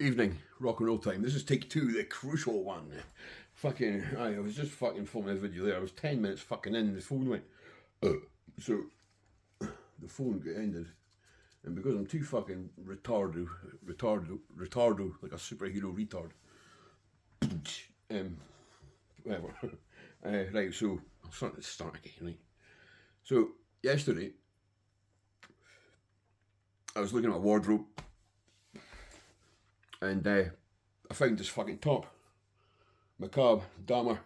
Evening, rock and roll time. This is take two, the crucial one. I was just fucking filming this video there. I was 10 minutes fucking in, the phone went. So, the phone got ended. And because I'm too fucking retardo, like a superhero retard. Whatever. Right, so, I'll start again, right? So, yesterday, I was looking at my wardrobe. And I found this fucking top. Macabre, Dahmer.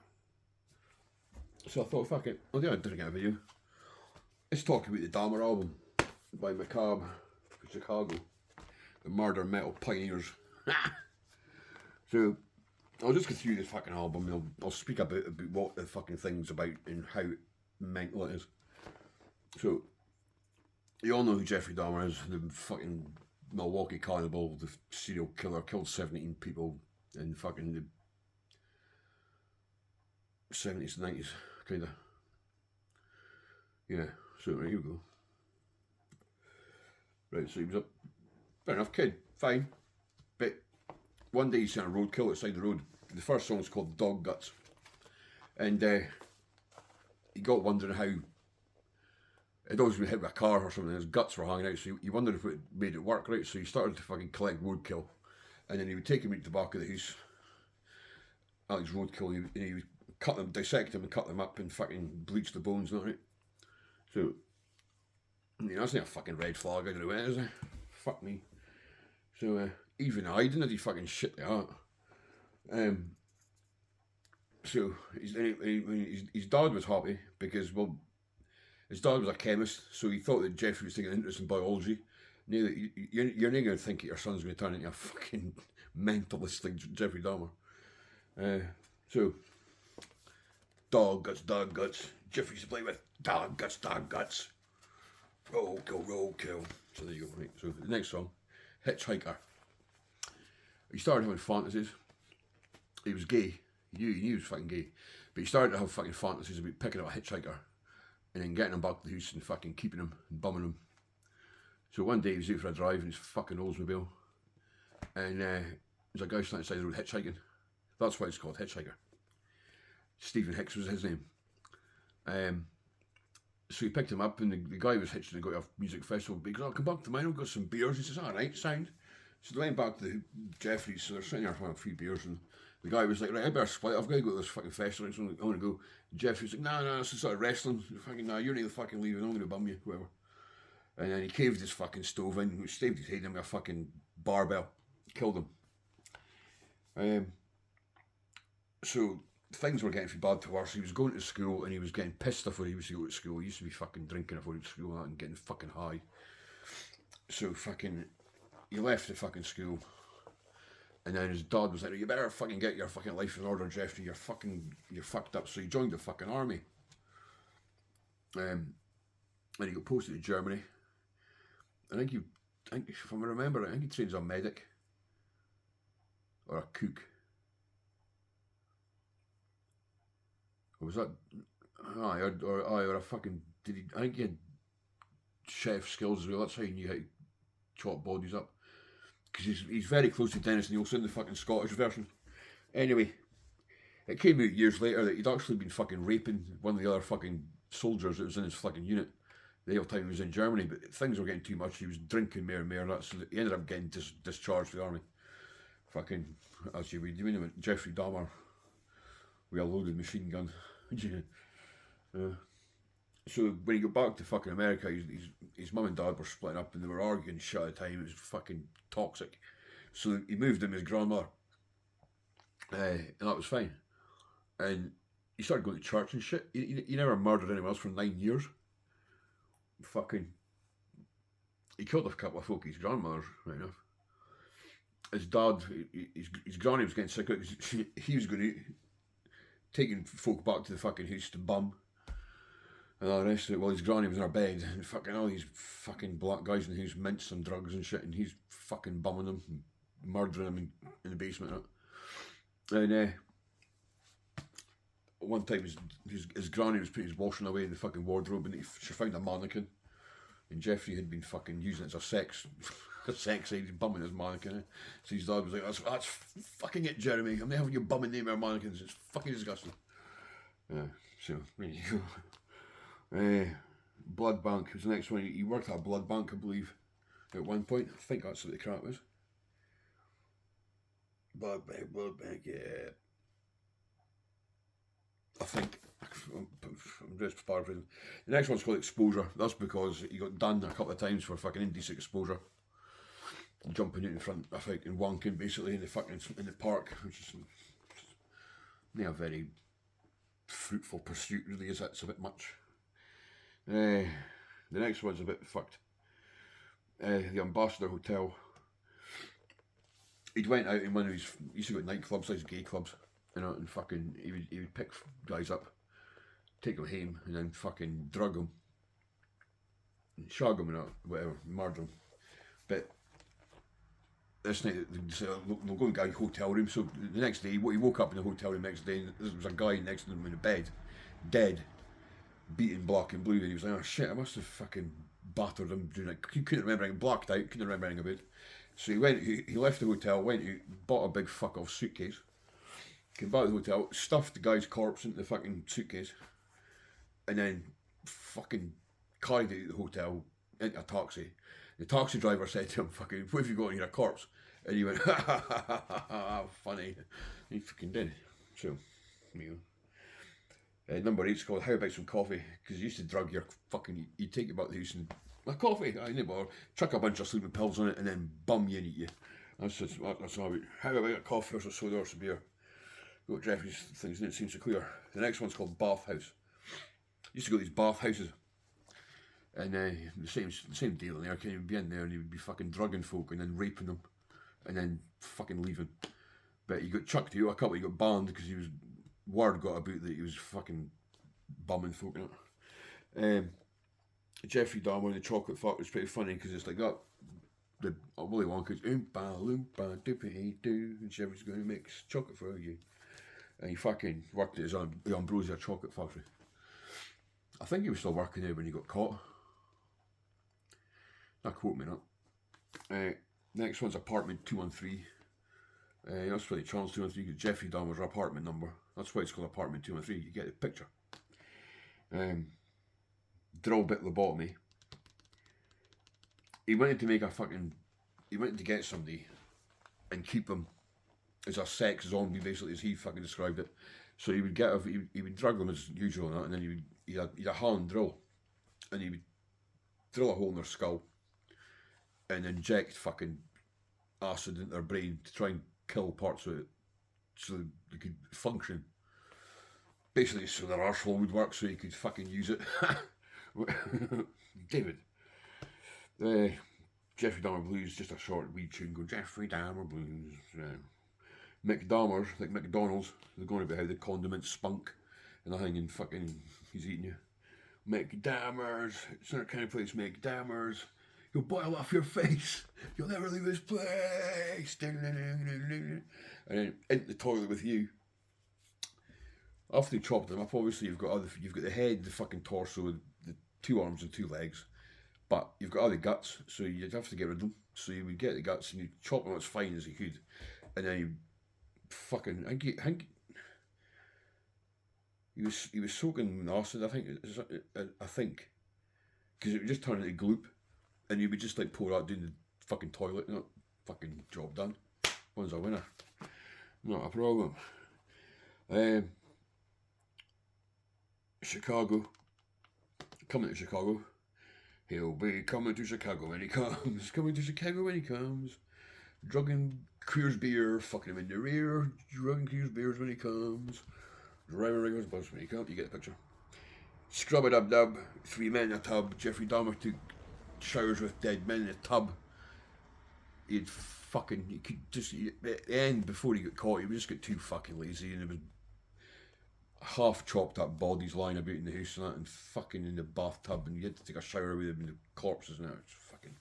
So I thought, fuck it, I'll do a different video. Let's talk about the Dahmer album by Macabre, Chicago. The murder metal pioneers. So, I'll just go through this fucking album and I'll speak about what the fucking thing's about and how mental it is. So, you all know who Jeffrey Dahmer is, the fucking Milwaukee cannibal, the serial killer, killed 17 people in fucking the 70s, 90s, kinda. Yeah, so here we go. Right, so he was a fair enough kid, fine. But one day he's seen a roadkill outside the road. The first song's called Dog Guts. And he got wondering how he'd always been hit with a car or something, his guts were hanging out, so he wondered if it made it work, right? So he started to fucking collect roadkill. And then he would take him into the back of the house, Alex roadkill, and he would cut them, dissect them and cut them up and fucking bleach the bones, not right? So, that's not a fucking red flag either way, is it? Fuck me. So, even I didn't do fucking shit like that. So, his dad was happy because, well, his dad was a chemist, so he thought that Jeffrey was taking an interest in biology. Now that you're not going to think that your son's going to turn into a fucking mentalist like Jeffrey Dahmer. So, dog guts. Jeffrey used to play with dog guts. Roadkill. So there you go, right? So the next song, Hitchhiker. He started having fantasies. He was gay. He knew he was fucking gay. But he started to have fucking fantasies about picking up a hitchhiker and then getting him back to the house and fucking keeping him and bumming him. So one day he was out for a drive in his fucking Oldsmobile, and there's a guy standing outside the road hitchhiking. That's why it's called Hitchhiker. Stephen Hicks was his name. So he picked him up, and the guy was hitching to go to a music festival. He goes, "I'll come back to mine, I've got some beers." He says, "Alright, sound." So they went back to Jeffrey's, so they're sitting there having a few beers, and the guy was like, "Right, I better split, I've got to go to this fucking festival, so I'm going to go." And Jeffrey's like, "No, it's sort of wrestling. Fucking, no, you're not fucking leaving, I'm going to bum you, whoever." And then he caved his fucking stove in, which staved his head in with a fucking barbell. Killed him. So things were getting from bad to worse. He was going to school and he was getting pissed before he was to go to school. He used to be fucking drinking before he went to school and getting fucking high. So fucking, he left the fucking school. And then his dad was like, "You better fucking get your fucking life in order, Jeffrey. You're fucked up." So he joined the fucking army. And he got posted to Germany. I think if I remember, I think he trains a medic or a cook. Or was that? Or a fucking. Did he? I think he had chef skills as well. That's how he knew how to chop bodies up. Because he's very close to Dennis Nielsen, the fucking Scottish version. Anyway, it came out years later that he'd actually been fucking raping one of the other fucking soldiers that was in his fucking unit the whole time he was in Germany, but things were getting too much. He was drinking more and more, so he ended up getting discharged from the army. Fucking, as you would, you mean Jeffrey Dahmer with a loaded machine gun. So when he got back to fucking America, his mum and dad were splitting up and they were arguing shit at the time. It was fucking toxic. So he moved in with his grandmother, and that was fine. And he started going to church and shit. He never murdered anyone else for 9 years. Fucking, he killed a couple of folk, his grandmothers, right enough. His dad, his granny was getting sick of it because he was going to taking folk back to the fucking house to bum and all the rest of it while his granny was in her bed, and fucking all these fucking black guys in the house minced some drugs and shit, and he's fucking bumming them and murdering them in the basement. And one time his granny was putting his washing away in the fucking wardrobe, and she found a mannequin, and Jeffrey had been fucking using it as a sex sexy, he's bumming his mannequin. So his dad was like, that's fucking it, Jeremy. I'm not having you bumming nightmare mannequins. It's fucking disgusting. Yeah, so there you go. Blood bank was the next one. He worked at a blood bank, I believe, at one point. I think that's what the crap was. Blood bank, yeah. I think. I'm just paraphrasing. The next one's called exposure. That's because he got done a couple of times for fucking indecent exposure. Jumping out in front, I think, and wanking basically in the park, which is not a very fruitful pursuit, really, is it? It's a bit much. The next one's a bit fucked. The Ambassador Hotel. He'd went out in one of his, he used to go to nightclubs, like gay clubs, you know, and fucking, he would pick guys up, take them home, and then fucking drug them, and shag them and whatever, murder them. But this night, they'll go and get a hotel room, so the next day, he woke up in the hotel room the next day, and there was a guy next to him in the bed, dead, beaten black and blue, and he was like, oh shit, I must have fucking battered him, doing it. He couldn't remember anything, blacked out, couldn't remember anything about it. So he left the hotel, went out, bought a big fuck off suitcase, came back to the hotel, stuffed the guy's corpse into the fucking suitcase, and then fucking carried it to the hotel into a taxi. The taxi driver said to him, fucking, what have you got in here, a corpse? And he went, ha ha ha ha ha ha, funny. He fucking did. So, you know. Number 8's called How About Some Coffee, because you used to drug your fucking, you'd take it back to the house and, a coffee, I never, chuck a bunch of sleeping pills on it and then bum you and eat you. That's all about. How about a coffee or some soda or some beer? Got Jeffrey's things and it seems so clear. The next one's called Bath House. Used to go to these bath houses, and the same deal in there. Can you be in there and you would be fucking drugging folk and then raping them, and then fucking leaving. But he got chucked out a couple. He got banned because word got about that he was fucking bumming folk. You know? Jeffrey Dahmer and the chocolate fuck was pretty funny because it's like that. The Willy Wonka's oompa loompa doopity doo, and Jeffrey's going to make chocolate for you. And he fucking worked at the Ambrosia chocolate factory. I think he was still working there when he got caught. Not quote me not. Next one's apartment 213. That's really Charles 213 because Jeffrey Dahmer's apartment number. That's why it's called apartment 213. You get the picture. Drill bit lobotomy. He wanted to get somebody and keep him as a sex zombie, basically, as he fucking described it. So he would he would drug them as usual and that, and then he'd a hand drill, and he would drill a hole in their skull and inject fucking acid into their brain to try and kill parts of it so they could function. Basically, so their arsehole would work so he could fucking use it. David. Jeffrey Dahmer Blues, just a short wee tune going Jeffrey Dahmer Blues. McDahmer's, like McDonald's, they're going about how the condiments spunk and everything, and fucking he's eating you. McDahmer's, it's not a kind of place, McDahmer's. You'll boil off your face. You'll never leave this place. And then into the toilet with you. After they chopped them up, obviously you've got the head, the fucking torso, the 2 arms and 2 legs, but you've got other guts, so you'd have to get rid of them. So you would get the guts and you chop them as fine as you could, and then you fucking I think he was soaking in acid. I think because it would just turn into gloop, and you would just like pour that down the fucking toilet. You know, fucking job done. One's a winner. Not a problem. Chicago. Coming to Chicago. He'll be coming to Chicago when he comes. Coming to Chicago when he comes. Drugging Queer's beer, fucking him in the rear. Drugging Queer's beers when he comes. Driving Ringer's bus when he comes. You get the picture. Scrub-a-dub-dub. 3 men in a tub. Jeffrey Dahmer took showers with dead men in a tub. He could just, at the end, before he got caught, he just got too fucking lazy, and there was half chopped up bodies lying about in the house and that, and fucking in the bathtub, and you had to take a shower with them and the corpses and that. It's fucking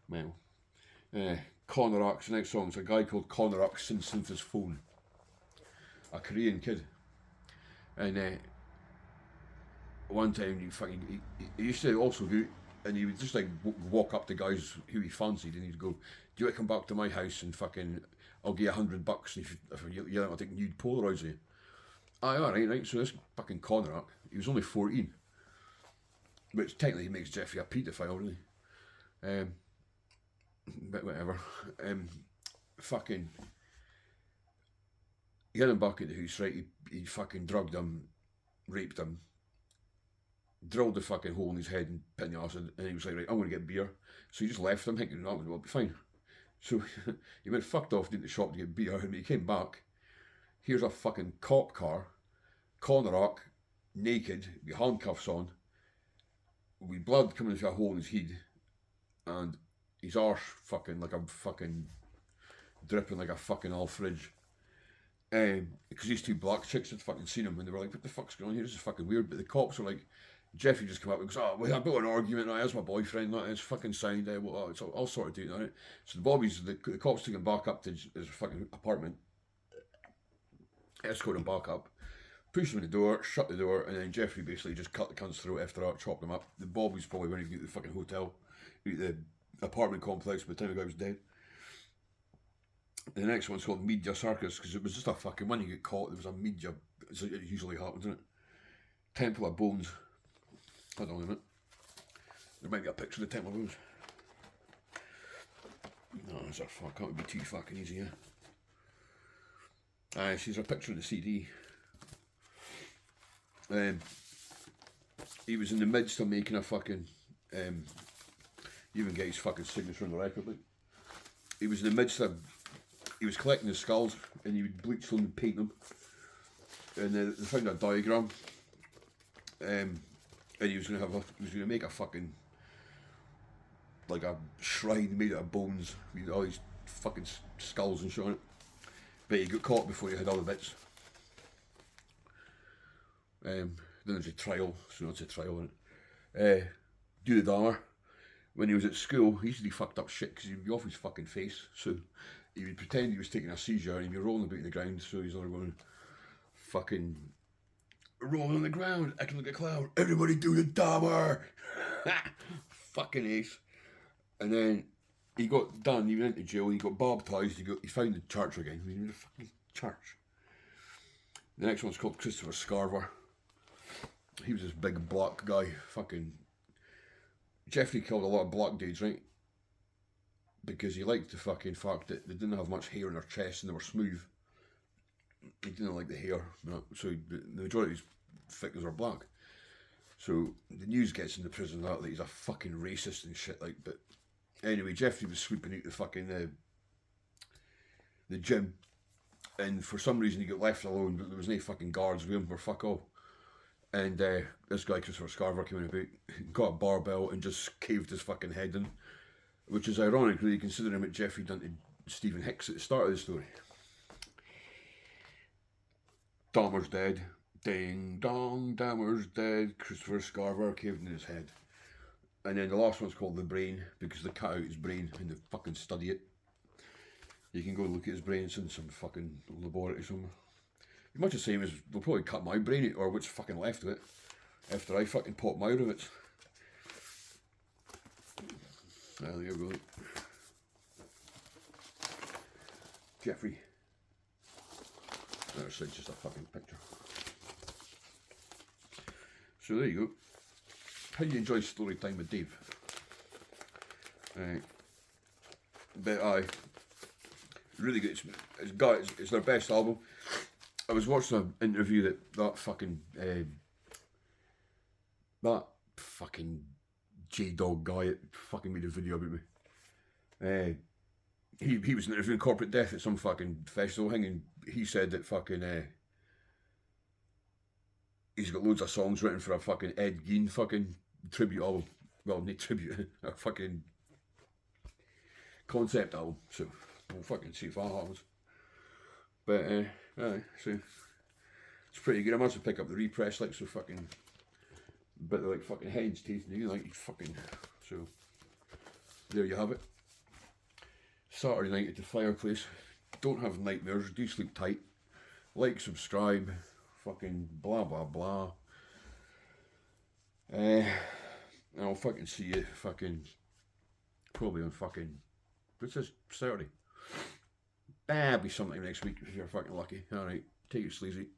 well. Connor Ox, the next song is a guy called Connor Ox synth his phone. A Korean kid. And one time he used to also go And he would just like walk up to guys who he fancied, and he'd go, "Do you want to come back to my house and fucking, I'll give you $100 if you I'll take nude Polaroids of you." Aye, alright, right. So this fucking Conrock, he was only 14, which technically makes Jeffrey a paedophile, really. But whatever. Fucking, he had him back at the house, right? He fucking drugged him, raped him, drilled the fucking hole in his head and put in the acid, and he was like, right, I'm going to get beer. So he just left him thinking, that will be fine. So he went fucked off to the shop to get beer, and when he came back, here's a fucking cop car, Conrock, naked, with handcuffs on, with blood coming through a hole in his head, and his arse fucking like a fucking dripping like a fucking old fridge. Because these two black chicks had fucking seen him and they were like, what the fuck's going on here? This is fucking weird. But the cops were like, Jeffrey just come up and goes, oh, we had an argument, that's my boyfriend, that is fucking signed, well, it's all sorted out, right? So the cops took him back up to his fucking apartment, escorted him back up, pushed him in the door, shut the door, and then Jeffrey basically just cut the cunt's throat after that, chopped him up. The Bobbies probably went to get the fucking hotel, the apartment complex by the time the guy was dead. The next one's called Media Circus, because it was just a fucking, when you get caught, there was a media, it usually happens, isn't it? Temple of Bones. Hold on a minute. There might be a picture of the Temple of Bones. No, it's a fuck, can't be too fucking easy, yeah. She's a picture of the CD. He was in the midst of making a fucking, even get his fucking signature on the record, like. He was in the midst of, he was collecting the skulls, and he would bleach them and paint them. And they found a diagram, and he was gonna make a fucking, like a shrine made out of bones with all these fucking skulls and shit on it. But he got caught before he had all the bits. Then there's a trial, so that's a trial in it. Do the Dahmer. When he was at school, he usually fucked up shit because he'd be off his fucking face. So he would pretend he was taking a seizure and he'd be rolling about in the ground. So he's not going, fucking rolling on the ground, acting like a clown. Everybody do the Dahmer! Fucking ace. And then he got done, he went into jail, he got baptised, he found the church again. He was in the fucking church. The next one's called Christopher Scarver. He was this big black guy, fucking. Jeffrey killed a lot of black dudes, right? Because he liked the fucking fact that they didn't have much hair on their chest and they were smooth. He didn't like the hair, so the majority of his victims are black. So the news gets in the prison that he's a fucking racist and shit, like. But anyway, Jeffrey was sweeping out the fucking the gym, and for some reason he got left alone, but there was no fucking guards with him or fuck all. And this guy, Christopher Scarver, came in about, got a barbell and just caved his fucking head in. Which is ironic, really, considering what Jeffrey done to Stephen Hicks at the start of the story. Dahmer's dead. Ding dong, Dahmer's dead. Christopher Scarver caved in his head. And then the last one's called The Brain, because they cut out his brain and they fucking study it. You can go look at his brain, it's in some fucking laboratory somewhere. Much the same as they'll probably cut my brain out, or what's fucking left of it, after I fucking pop my out of it. There you go. Jeffrey. There's just a fucking picture. So there you go. How do you enjoy story time with Dave? But really good. It's their best album. I was watching an interview that fucking J-Dog guy that fucking made a video about me. He was interviewing Corporate Death at some fucking festival thing, and he said that fucking he's got loads of songs written for a fucking Ed Gein fucking tribute album. Well, not tribute, a fucking concept album. So we'll fucking see if that happens. But so it's pretty good. I must have picked up the repress, like, so fucking bit of like fucking hen's teeth, and you like fucking. So there you have it. Saturday night at the fireplace. Don't have nightmares. Do sleep tight. Like, subscribe. Fucking blah blah blah. And I'll fucking see you fucking probably on fucking, what's this, Saturday? It'll be sometime next week if you're fucking lucky. Alright, take it sleazy.